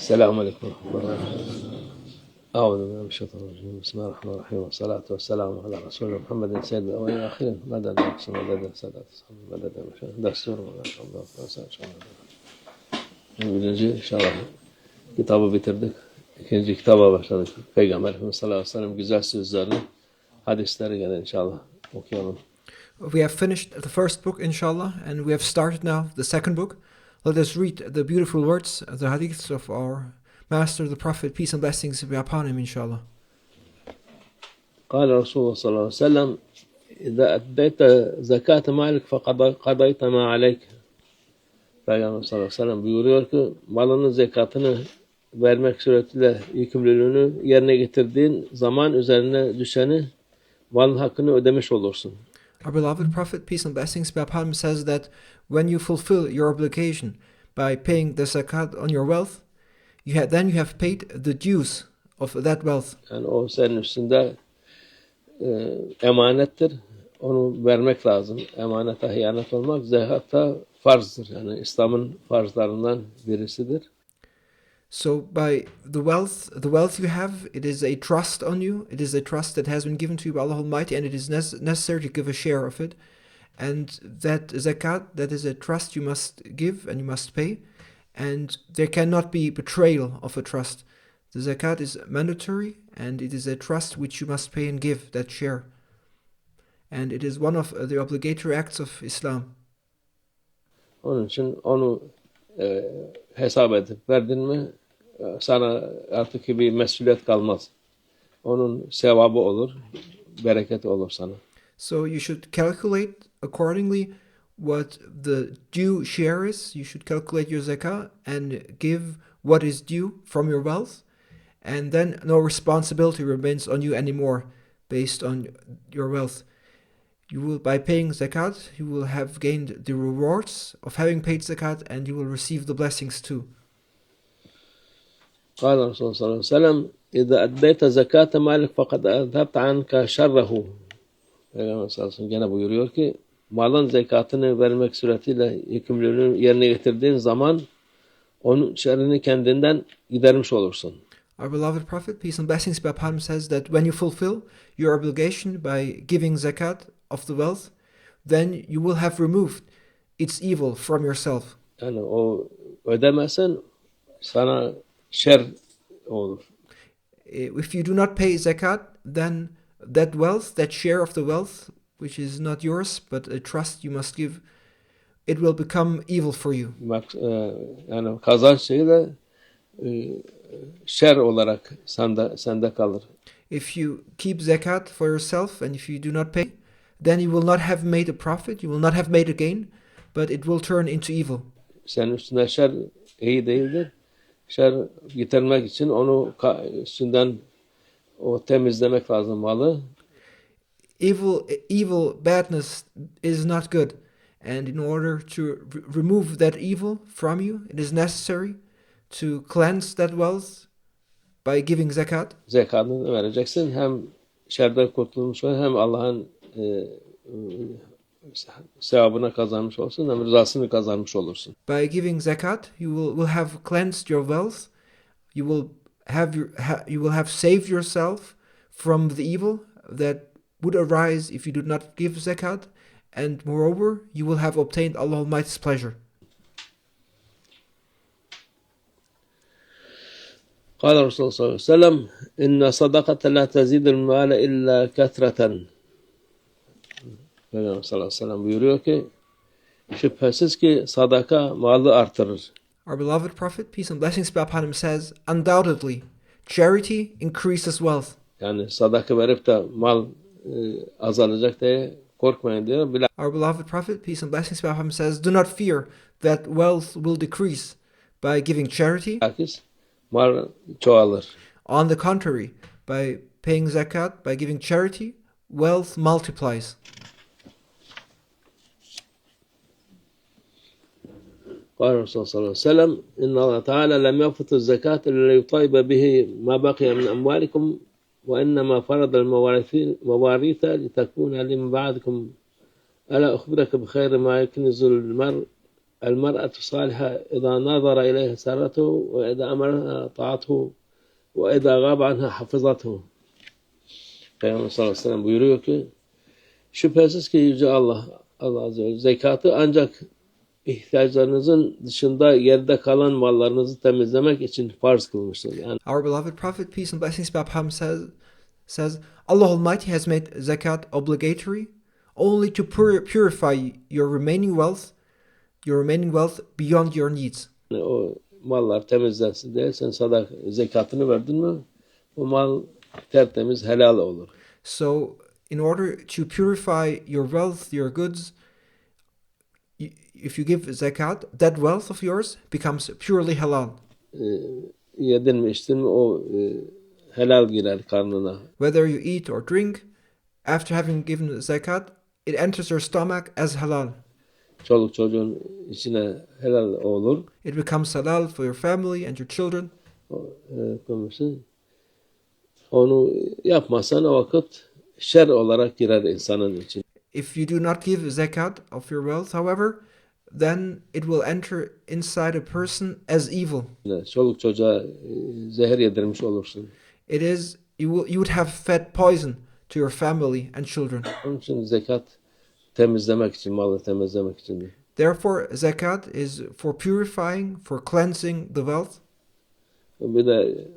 السلام عليكم ورحمة الله وبركاته. أعوذ بالله من الشيطان الرجيم. بسم الله الرحمن الرحيم والصلاة والسلام على رسول محمد سيد الأولين والآخرين. مدد الأقصى مدد السادات مدد المشاهد دستور ما شاء الله birinci inşallah kitabı bitirdik. İkinci kitaba başladık. Peygamber Efendimiz sallallahu aleyhi ve sellem güzel sözlerini, hadisleri gene inşallah okuyalım. We have finished the first book, inshallah, and we have started now the second book. Let us read the beautiful words, the hadiths of our Master, the Prophet, peace and blessings be upon him, inshallah. قال رسول الله صلى الله عليه وسلم إذا أديت زكاة مالك فقضيت ما عليك. Peygamber sallallahu aleyhi ve sellem buyuruyor ki malının zekatını vermek suretiyle yükümlülüğünü yerine getirdiğin zaman üzerine düşeni malın hakkını ödemiş olursun. Our beloved Prophet, peace and blessings be upon him, says that when you fulfill your obligation by paying the zakat on your wealth, then you have paid the dues of that wealth. Yani o senin üstünde emanettir. Onu vermek lazım. Emanete hıyanet olmak zekatta farzdır. Yani İslam'ın farzlarından birisidir. So by the wealth you have, it is a trust on you. It is a trust that has been given to you by Allah Almighty, and it is necessary to give a share of it. And that zakat, that is a trust you must give and you must pay. And there cannot be betrayal of a trust. The zakat is mandatory, and it is a trust which you must pay and give, that share. And it is one of the obligatory acts of Islam. Onun için onu hesap edip verdin mi sana artık bir mesuliyet kalmaz. Onun sevabı olur, bereketi olur sana. So you should calculate accordingly what the due share is. You should calculate your zakah and give what is due from your wealth. And then no responsibility remains on you anymore based on your wealth. You will, by paying zakat, you will have gained the rewards of having paid zakat, and you will receive the blessings too. قال الرسول صلى الله عليه وسلم إذا أديت زكاة مالك فقد أذهبت عنك شره. Peygamber sallallahu aleyhi ve sellem gene buyuruyor ki malın zekatını vermek suretiyle yükümlülüğünü yerine getirdiğin zaman onun şerrini kendinden gidermiş olursun. Our beloved Prophet, peace and blessings be upon him, says that when you fulfill your obligation by giving zakat of the wealth, then you will have removed its evil from yourself. Yani o ödemezsen sana şer olur. If you do not pay zakat, then that wealth, that share of the wealth, which is not yours but a trust you must give, it will become evil for you. Bak, yani kazanç şeyi de şer olarak sende kalır. If you keep zakat for yourself and if you do not pay, then you will not have made a profit, you will not have made a gain, but it will turn into evil. Senin üstünde şer iyi değildir. Şer getirmek için onu üstünden o temizlemek lazım malı. Evil, badness is not good. And in order to remove that evil from you, it is necessary to cleanse that wealth by giving zakat. Zekatını vereceksin. Hem şerden kurtulmuş olur, hem Allah'ın sevabını kazanmış olursun, hem rızasını kazanmış olursun. By giving zakat, you will have cleansed your wealth. You will have saved yourself from the evil that would arise if you do not give zakat, and moreover, you will have obtained Allah Almighty's pleasure. قال الرسول صلى الله عليه وسلم إن صدقة لا تزيد المال إلا كثرة. Peygamber sallallahu aleyhi ve sellem buyuruyor ki şüphesiz ki sadaka malı artırır. Our beloved Prophet, peace and blessings be upon him, says, undoubtedly, charity increases wealth. Yani sadaka verip de mal azalacak diye korkmayın diyor. Our beloved Prophet, peace and blessings be upon him, says, do not fear that wealth will decrease by giving charity. Mal çoğalır. On the contrary, by paying zakat, by giving charity, wealth multiplies. قال الرسول صلى الله عليه وسلم إن الله تعالى لم يفرض الزكاة إلا ليطيب به ما بقي من أموالكم وإنما فرض المواريث لتكون لمن بعدكم ألا أخبرك بخير ما يكنز المرء المرأة الصالحة إذا نظر إليها سرته وإذا أمرها طاعته وإذا غاب عنها حفظته. Peygamber sallallahu aleyhi ve sellem buyuruyor ki şüphesiz ki Yüce Allah Azze ve Celle zekatı ancak ihtiyaçlarınızın dışında geride kalan mallarınızı temizlemek için farz kılmıştır. Yani Our beloved Prophet, peace and blessings be upon him, says Allah Almighty has made zakat obligatory only to purify your remaining wealth beyond your needs. o mallar temizlensin diye sen zekatını verdin mi o mal tertemiz helal olur. So, in order to purify your wealth, your goods, if you give zakat, that wealth of yours becomes purely halal. Yedin mi içtin mi o helal girer karnına. Whether you eat or drink, after having given zakat, it enters your stomach as halal. Çoluk çocuğun içine helal olur. It becomes halal for your family and your children. Onu yapmazsan o vakit şer olarak girer insanın için. If you do not give zakat of your wealth, however, then it will enter inside a person as evil. Çoluk çocuğa zehir yedirmiş olursun. It is you would have fed poison to your family and children. Onun için zekat temizlemek için, malı temizlemek için. Therefore, zakat is for purifying, for cleansing the wealth. Bir de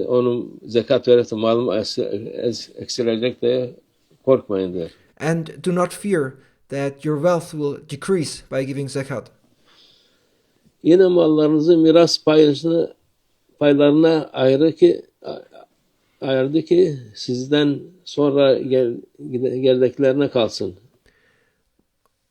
onun zekat verirse malım eksilecek diye korkmayın diyor. And do not fear that your wealth will decrease by giving zakat. Yine mallarınızı miras paylarına ayırdı ki sizden sonra geldeklerine kalsın.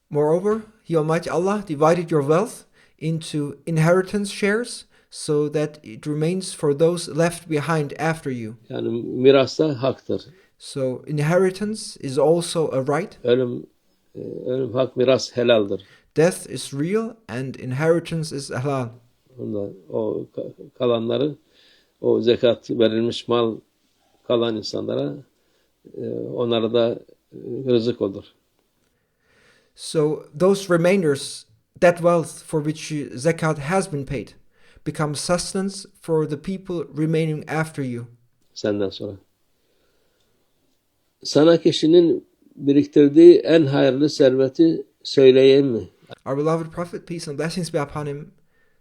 Moreover, He Almighty Allah divided your wealth into inheritance shares so that it remains for those left behind after you. Yani miras da haktır. So inheritance is also a right. Ölüm hak, miras helaldir. Death is real and inheritance is halal. O kalanları, o zekat verilmiş mal kalan insanlara onlara da rızık olur. So those remainders, that wealth for which zakat has been paid, becomes sustenance for the people remaining after you. Senden sonra. Sana kişinin biriktirdiği en hayırlı serveti söyleyeyim mi? Our beloved Prophet, peace and blessings be upon him,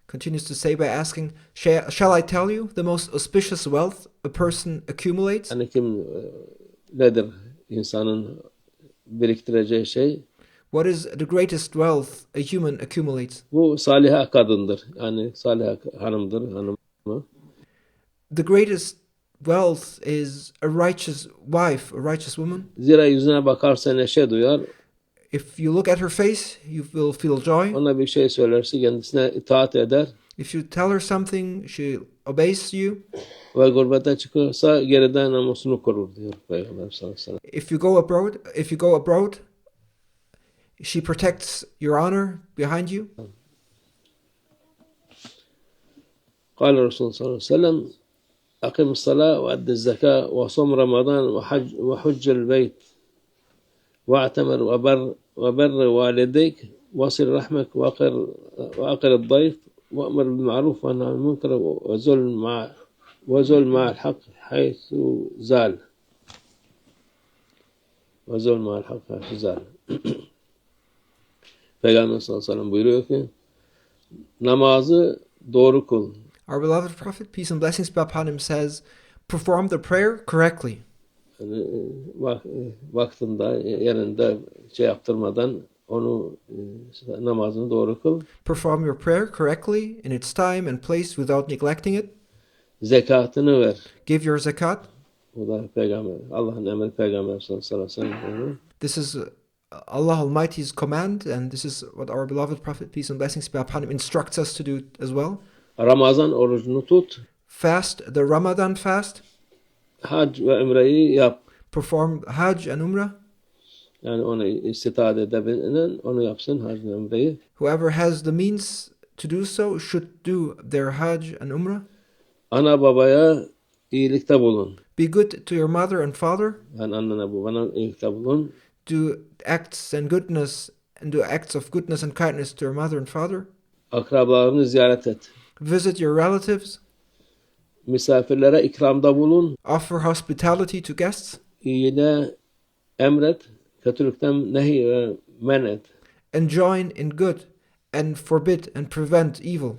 continues to say by asking, shall I tell you the most auspicious wealth a person accumulates? Yani nedir insanın biriktireceği şey? What is the greatest wealth a human accumulates? Bu saliha kadındır. Yani saliha hanımdır. The greatest wealth is a righteous wife, a righteous woman. Zira yüzüne bakarsa neşe duyar. If you look at her face, you will feel joy. Ona bir şey söylerse kendisine itaat eder. If you tell her something, she obeys you. Ve gurbete çıkarsa geriden namusunu korur diyor Peygamber sallallahu aleyhi ve sellem. If you go abroad, she protects your honor behind you. قال الرسول صلى الله عليه وسلم أقم الصلاة وأد الزكاة وصوم رمضان وحج البيت واعتمر وبر والديك وصل رحمك وأقر الضيف وأمر بالمعروف وانهى عن المنكر وزل مع الحق حيث زال. وزل مع الحق حيث زال. Peygamber sallallahu aleyhi ve sellem buyuruyor ki namazı doğru kıl. Our beloved Prophet, peace and blessings be upon him, says, perform the prayer correctly. Yani, vaktinde, yerinde yaptırmadan onu namazını doğru kıl. Perform your prayer correctly in its time and place without neglecting it. Zekatını ver. Give your zakat. Bu da Allah'ın emri Peygamber sallallahu aleyhi ve sellem. This is Allah Almighty's command, and this is what our beloved Prophet, peace and blessings be upon him, instructs us to do as well. Ramazan orucunu tut. Fast the Ramadan fast. Hac ve umreyi yap. Perform Hajj and Umrah. Yani onu istitaat edebilen onu yapsın hac ve umreyi. Whoever has the means to do so should do their Hajj and Umrah. Ana babaya iyilikte bulun. Be good to your mother and father. Yani annene babana iyilikte bulun. Do acts and goodness and do acts of goodness and kindness to your mother and father. Akrabalarını ziyaret et. Visit your relatives. Misafirlere ikramda bulun. Offer hospitality to guests. İyiliğe emret. Kötülükten men et. And join in good and forbid and prevent evil.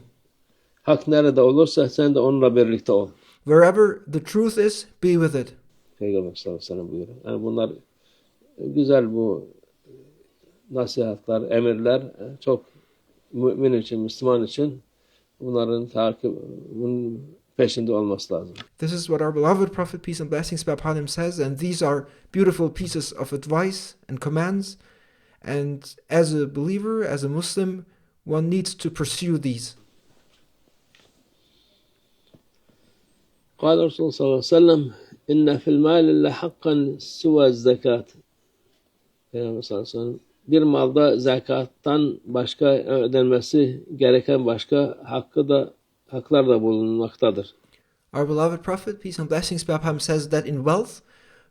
Hak nerede olursa sen de onunla birlikte ol. Wherever the truth is, be with it. Peygamber sallallahu aleyhi ve sellem buyuruyor. Yani bunlar güzel, bu nasihatler, emirler çok mümin için, Müslüman için bunların bunun peşinde olması lazım. This is what our beloved Prophet, peace and blessings be upon him, says, and these are beautiful pieces of advice and commands. And as a believer, as a Muslim, one needs to pursue these. قال الرسول صلى الله عليه وسلم إن في المال لحقا سوى الزكاة. Peygamber sallallahu aleyhi ve sellem, bir malda zekattan başka ödenmesi gereken başka haklar da bulunmaktadır. Our beloved Prophet, peace and blessings be upon him, says that in wealth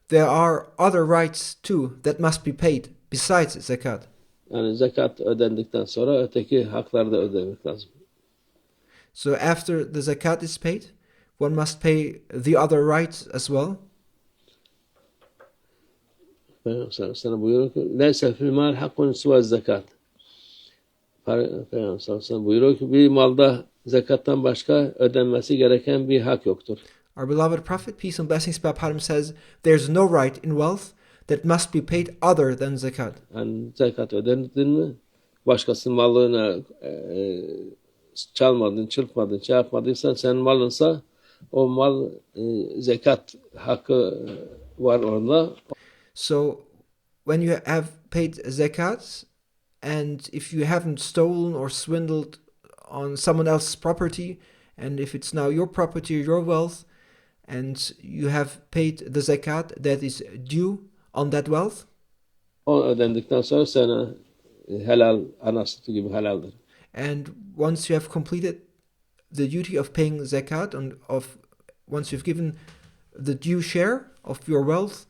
there are other rights too that must be paid besides zakat. Yani zekat ödendikten sonra öteki hakları da ödemek lazım. So after the zakat is paid, one must pay the other rights as well. Peygamber sallallahu aleyhi ve sellem buyuruyor ki leyse fil mal hakkun suve zekat. Peygamber sallallahu aleyhi ve sellem buyuruyor ki bir malda zekattan başka ödenmesi gereken bir hak yoktur. Our beloved Prophet, peace and blessings be upon him, says there's no right in wealth that must be paid other than zakat. Yani zekat ödendin mi, başkasının malını çalmadın, çırpmadın, şey yapmadıysan, senin malınsa o mal zekat hakkı var orada. So when you have paid zakat, and if you haven't stolen or swindled on someone else's property, and if it's now your property or your wealth, and you have paid the zakat that is due on that wealth, O ödendikten sonra sana helal, ana sütü gibi helaldir. and once you have completed the duty of paying zakat, and once you've given the due share of your wealth,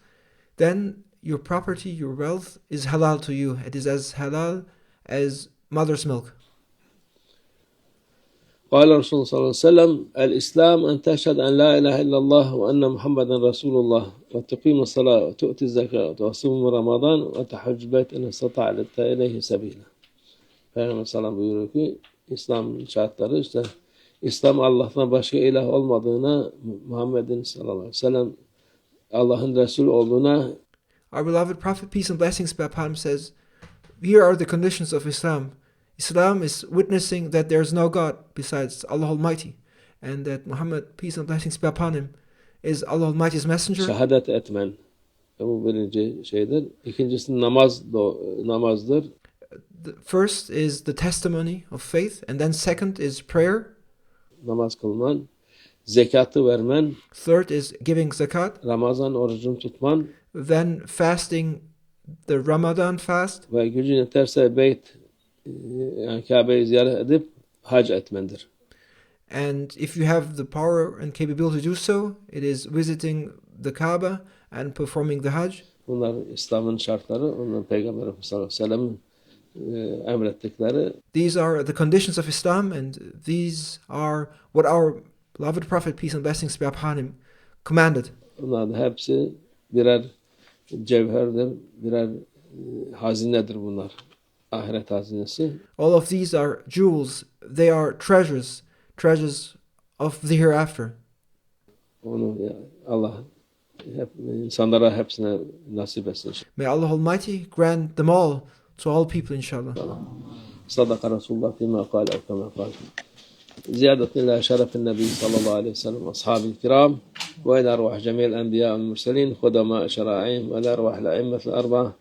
then your property, your wealth is halal to you. It is as halal as mother's milk. قال الرسول صلى الله عليه وسلم الإسلام أن تشهد أن لا إله إلا الله وأن محمدا رسول الله وتقيم الصلاة وتؤتي الزكاة وتصوم رمضان وتحج البيت إن استطعت إليه سبيلا. Peygamber sallallahu buyuruyor ki İslam şartları işte İslam Allah'tan başka ilah olmadığına, Muhammed'in sallallahu aleyhi ve sellem Allah'ın Resulü olduğuna. Our beloved Prophet, peace and blessings be upon him, says, here are the conditions of Islam. Islam is witnessing that there is no God besides Allah Almighty, and that Muhammad, peace and blessings be upon him, is Allah Almighty's messenger. Şehadet etmen. Bu birinci şeydir. İkincisi namazdır. The first is the testimony of faith, and then second is prayer. Namaz kılman. Zekatı vermen. Third is giving zakat. Ramazan orucunu tutman. Then fasting the Ramadan fast. Ve gücün yeterse yani Kabe'yi ziyaret edip hac etmendir. And if you have the power and capability to do so, it is visiting the Kaaba and performing the Hajj. Bunlar İslam'ın şartları, onlar Peygamber sallallahu aleyhi ve sellem'in emrettikleri. These are the conditions of Islam, and these are what our beloved Prophet, peace and blessings be upon him, commanded. Bunlar da hepsi birer cevherdir, birer hazinedir bunlar. Ahiret hazinesi. All of these are jewels. They are treasures of the hereafter. Onu Allah insanlara hepsine nasip etsin. May Allah Almighty grant them all to all people, inshallah. Sadaka Resulullah fîmâ kâle ev kemâ kâle. Ziyadetin ilâ şerefin Nebi sallallahu aleyhi ve sellem ashabil kiram ve ilâ arvah cemîl enbiyâ ve murselîn khudamâ şerâ'ihim ve ilâ arvah l'a'immetil arba'a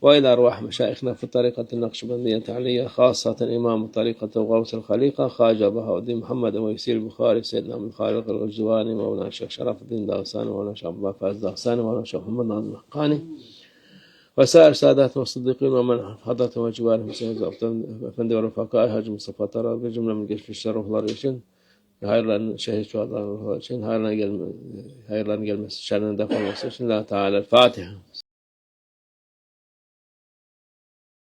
وإلى أرواح مشايخنا في الطريقة النقشبندية العلية خاصة إمام طريقة غوث الخليقة خواجة بهاء الدين محمد ويسير البخاري سيدنا من خالق الغزواني مولانا الشيخ شرف الدين داغستاني مولانا الشيخ عبد الفاز داغستاني مولانا الشيخ محمد ناظم الحقاني وسائر ساداتنا والصديقين ومن حضرتهم وجوارهم سيد أفندي ورفقائي حاج مصطفى طراب بجملة من geçmiş şerefler için hayırların şehit şuhadalar için hayırların gelmesi şerrinden defolması için Allah Teala Fatiha.